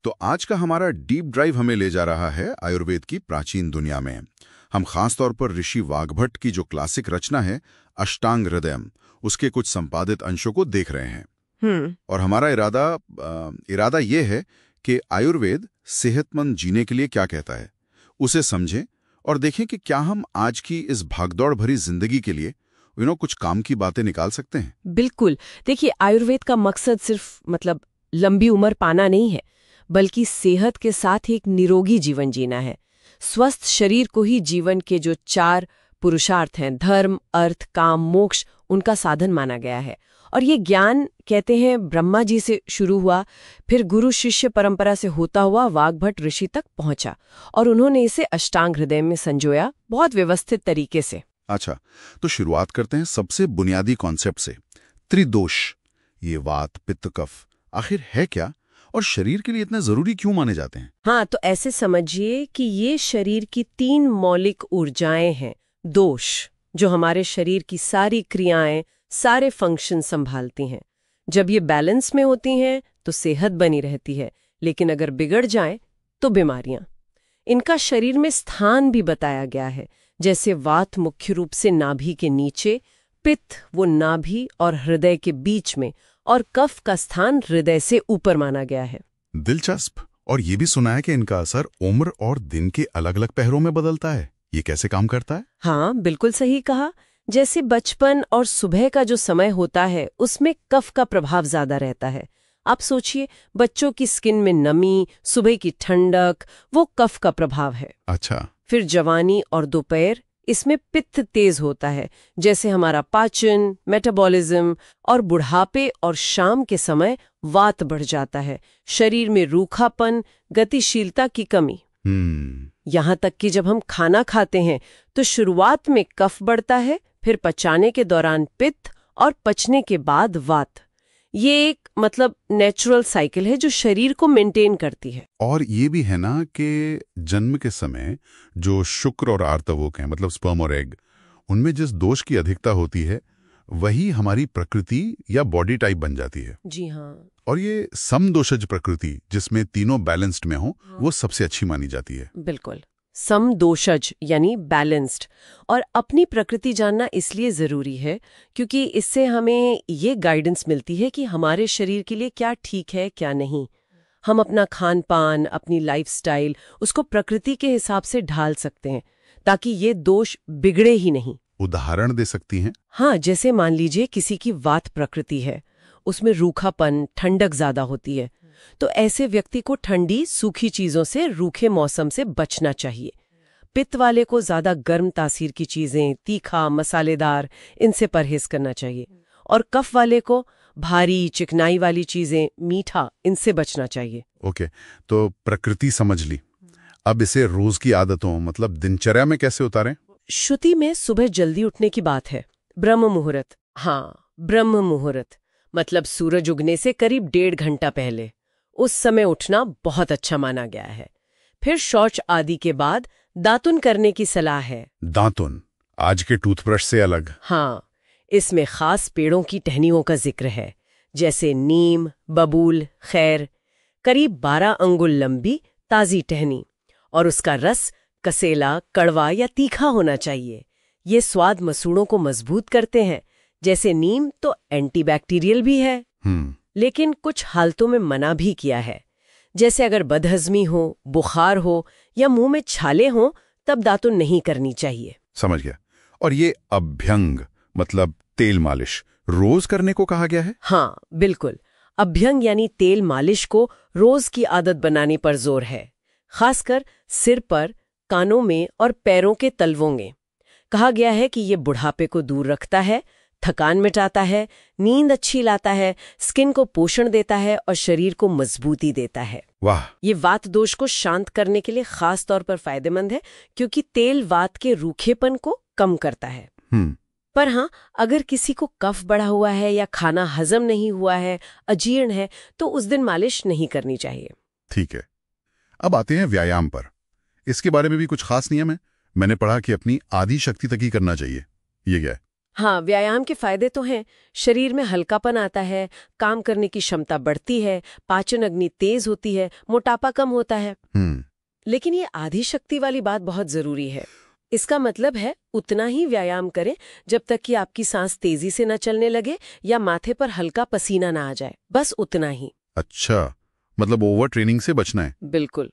तो आज का हमारा डीप ड्राइव हमें ले जा रहा है आयुर्वेद की प्राचीन दुनिया में। हम खास तौर पर ऋषि वाग्भट की जो क्लासिक रचना है अष्टांग हृदयम, उसके कुछ संपादित अंशों को देख रहे हैं। और हमारा इरादा ये है कि आयुर्वेद सेहतमंद जीने के लिए क्या कहता है, उसे समझें और देखें कि क्या हम आज की इस भागदौड़ भरी जिंदगी के लिए कुछ काम की बातें निकाल सकते हैं। बिल्कुल। देखिए, आयुर्वेद का मकसद सिर्फ लंबी उम्र पाना नहीं है, बल्कि सेहत के साथ एक निरोगी जीवन जीना है। स्वस्थ शरीर को ही जीवन के जो 4 पुरुषार्थ हैं, धर्म, अर्थ, काम, मोक्ष, उनका साधन माना गया है। और ये ज्ञान कहते हैं ब्रह्मा जी से शुरू हुआ, फिर गुरु शिष्य परंपरा से होता हुआ वाग्भट ऋषि तक पहुंचा और उन्होंने इसे अष्टांग हृदय में संजोया, बहुत व्यवस्थित तरीके से। अच्छा, तो शुरुआत करते हैं सबसे बुनियादी कॉन्सेप्ट से। त्रिदोष, ये वात पित्त कफ आखिर है क्या और शरीर के लिए इतने जरूरी क्यों माने जाते हैं? हाँ, तो ऐसे समझिए कि ये शरीर की 3 मौलिक ऊर्जाएं हैं। दोष, जो हमारे शरीर की सारी क्रियाएं, सारे फंक्शन संभालती हैं। जब ये बैलेंस में होती हैं तो सेहत बनी रहती है, लेकिन अगर बिगड़ जाए तो बीमारियां। इनका शरीर में स्थान भी बताया गया है, जैसे वात मुख्य रूप से नाभि के नीचे, पित्त वो नाभि और हृदय के बीच में, और कफ का स्थान हृदय से ऊपर माना गया है। दिलचस्प। और ये भी सुना है कि इनका असर उम्र और दिन के अलग अलग पहरों में बदलता है। ये कैसे काम करता है? हाँ, बिल्कुल सही कहा। जैसे बचपन और सुबह का जो समय होता है, उसमें कफ का प्रभाव ज्यादा रहता है। आप सोचिए, बच्चों की स्किन में नमी, सुबह की ठंडक, वो कफ का प्रभाव है। अच्छा। फिर जवानी और दोपहर, इसमें पित्त तेज होता है, जैसे हमारा पाचन, मेटाबॉलिज्म। और बुढ़ापे और शाम के समय वात बढ़ जाता है, शरीर में रूखापन, गतिशीलता की कमी। यहाँ तक कि जब हम खाना खाते हैं तो शुरुआत में कफ बढ़ता है, फिर पचाने के दौरान पित्त और पचने के बाद वात। ये एक नेचुरल साइकिल है जो शरीर को मेंटेन करती है। और ये भी है ना कि जन्म के समय जो शुक्र और आर्तवोक हैं, मतलब स्पर्म और एग, उनमें जिस दोष की अधिकता होती है वही हमारी प्रकृति या बॉडी टाइप बन जाती है। जी हाँ। और ये समदोषज प्रकृति, जिसमें तीनों बैलेंस्ड में हो, वो सबसे अच्छी मानी जाती है। बिल्कुल, समदोषज यानी बैलेंस्ड। और अपनी प्रकृति जानना इसलिए जरूरी है क्योंकि इससे हमें ये गाइडेंस मिलती है कि हमारे शरीर के लिए क्या ठीक है, क्या नहीं। हम अपना खान पान, अपनी लाइफस्टाइल, उसको प्रकृति के हिसाब से ढाल सकते हैं ताकि ये दोष बिगड़े ही नहीं। उदाहरण दे सकती हैं? हाँ, जैसे मान लीजिए किसी की वात प्रकृति है, उसमें रूखापन, ठंडक ज्यादा होती है, तो ऐसे व्यक्ति को ठंडी, सूखी चीजों से, रूखे मौसम से बचना चाहिए। पित्त वाले को ज्यादा गर्म तासीर की चीजें, तीखा, मसालेदार, इनसे परहेज करना चाहिए। और कफ वाले को भारी, चिकनाई वाली चीजें, मीठा, इनसे बचना चाहिए। ओके, तो प्रकृति समझ ली। अब इसे रोज की आदतों, दिनचर्या में कैसे उतारें? श्रुति में सुबह जल्दी उठने की बात है। ब्रह्म मुहूर्त, हाँ, ब्रह्म मुहूर्त सूरज उगने से करीब 1.5 घंटा पहले, उस समय उठना बहुत अच्छा माना गया है। फिर शौच आदि के बाद दातुन करने की सलाह है। दातुन आज के टूथब्रश से अलग? हाँ, इसमें खास पेड़ों की टहनियों का जिक्र है, जैसे नीम, बबूल, खैर। करीब 12 अंगुल लंबी ताजी टहनी, और उसका रस कसेला, कड़वा या तीखा होना चाहिए। ये स्वाद मसूड़ों को मजबूत करते हैं। जैसे नीम तो एंटीबैक्टीरियल भी है, लेकिन कुछ हालतों में मना भी किया है। जैसे अगर बदहजमी हो, बुखार हो या मुंह में छाले हो, तब दातुन नहीं करनी चाहिए। समझ गया। और ये अभ्यंग तेल मालिश रोज करने को कहा गया है? हाँ, बिल्कुल। अभ्यंग यानी तेल मालिश को रोज की आदत बनाने पर जोर है, खासकर सिर पर, कानों में और पैरों के तलवों में। कहा गया है कि ये बुढ़ापे को दूर रखता है, थकान मिटाता है, नींद अच्छी लाता है, स्किन को पोषण देता है और शरीर को मजबूती देता है। वाह! ये वात दोष को शांत करने के लिए खास तौर पर फायदेमंद है, क्योंकि तेल वात के रूखेपन को कम करता है। पर हाँ, अगर किसी को कफ बढ़ा हुआ है या खाना हजम नहीं हुआ है, अजीर्ण है, तो उस दिन मालिश नहीं करनी चाहिए। ठीक है। अब आते हैं व्यायाम पर। इसके बारे में भी कुछ खास नियम है? मैंने पढ़ा कि अपनी आधी शक्ति तक ही करना चाहिए। ये क्या है? हाँ, व्यायाम के फायदे तो हैं। शरीर में हल्कापन आता है, काम करने की क्षमता बढ़ती है, पाचन अग्नि तेज होती है, मोटापा कम होता है। लेकिन ये आधी शक्ति वाली बात बहुत जरूरी है। इसका मतलब है उतना ही व्यायाम करें जब तक कि आपकी सांस तेजी से न चलने लगे या माथे पर हल्का पसीना ना आ जाए, बस उतना ही। अच्छा, मतलब ओवर ट्रेनिंग से बचना है। बिल्कुल।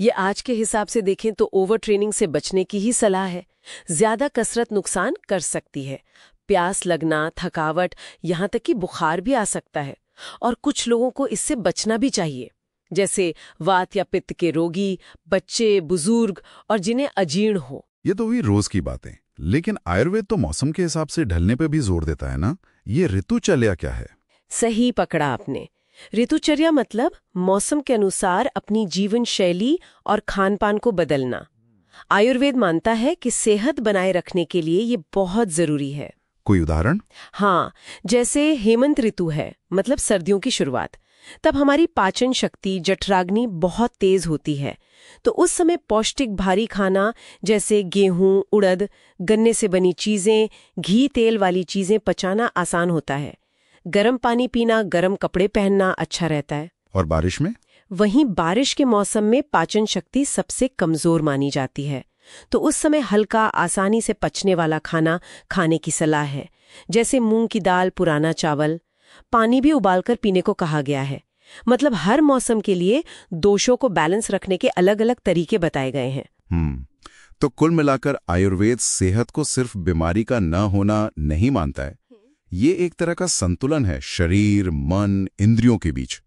ये आज के हिसाब से देखें तो ओवर ट्रेनिंग से बचने की ही सलाह है। ज्यादा कसरत नुकसान कर सकती है, प्यास लगना, थकावट, यहाँ तक कि बुखार भी आ सकता है। और कुछ लोगों को इससे बचना भी चाहिए, जैसे वात या पित्त के रोगी, बच्चे, बुजुर्ग और जिन्हें अजीर्ण हो। ये तो हुई रोज की बातें, लेकिन आयुर्वेद तो मौसम के हिसाब से ढलने पे भी जोर देता है ना। ये ऋतुचर्या क्या है? सही पकड़ा आपने। ऋतुचर्या मतलब मौसम के अनुसार अपनी जीवन शैली और खान-पान को बदलना। आयुर्वेद मानता है कि सेहत बनाए रखने के लिए ये बहुत जरूरी है। कोई उदाहरण? हाँ, जैसे हेमंत ऋतु है, मतलब सर्दियों की शुरुआत। तब हमारी पाचन शक्ति, जठराग्नि बहुत तेज होती है। तो उस समय पौष्टिक भारी खाना जैसे गेहूं, उड़द, गन्ने से बनी चीजें, घी तेल वाली चीजें पचाना आसान होता है। गर्म पानी पीना, गर्म कपड़े पहनना अच्छा रहता है। और बारिश में? वहीं बारिश के मौसम में पाचन शक्ति सबसे कमजोर मानी जाती है। तो उस समय हल्का, आसानी से पचने वाला खाना खाने की सलाह है, जैसे मूंग की दाल, पुराना चावल। पानी भी उबालकर पीने को कहा गया है। मतलब हर मौसम के लिए दोषों को बैलेंस रखने के अलग अलग तरीके बताए गए हैं। तो कुल मिलाकर आयुर्वेद सेहत को सिर्फ बीमारी का न होना नहीं मानता है। ये एक तरह का संतुलन है शरीर, मन, इंद्रियों के बीच,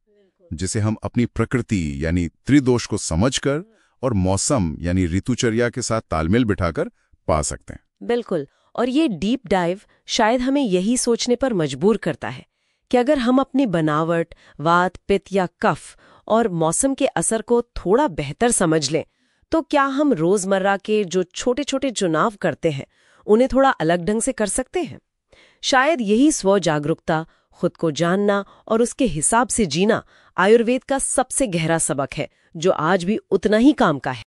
जिसे हम अपनी प्रकृति यानी त्रिदोष को समझकर और मौसम यानी ऋतुचर्या के साथ तालमेल बिठाकर पा सकते हैं। बिल्कुल। और ये डीप डाइव शायद हमें यही सोचने पर मजबूर करता है कि अगर हम अपनी बनावट, वात, पित्त या कफ और मौसम के असर को थोड़ा बेहतर समझ लें, तो क्या हम रोजमर्रा के जो छोटे छोटे चुनाव करते हैं उन्हें थोड़ा अलग ढंग से कर सकते हैं। शायद यही स्व जागरूकता, खुद को जानना और उसके हिसाब से जीना आयुर्वेद का सबसे गहरा सबक है, जो आज भी उतना ही काम का है।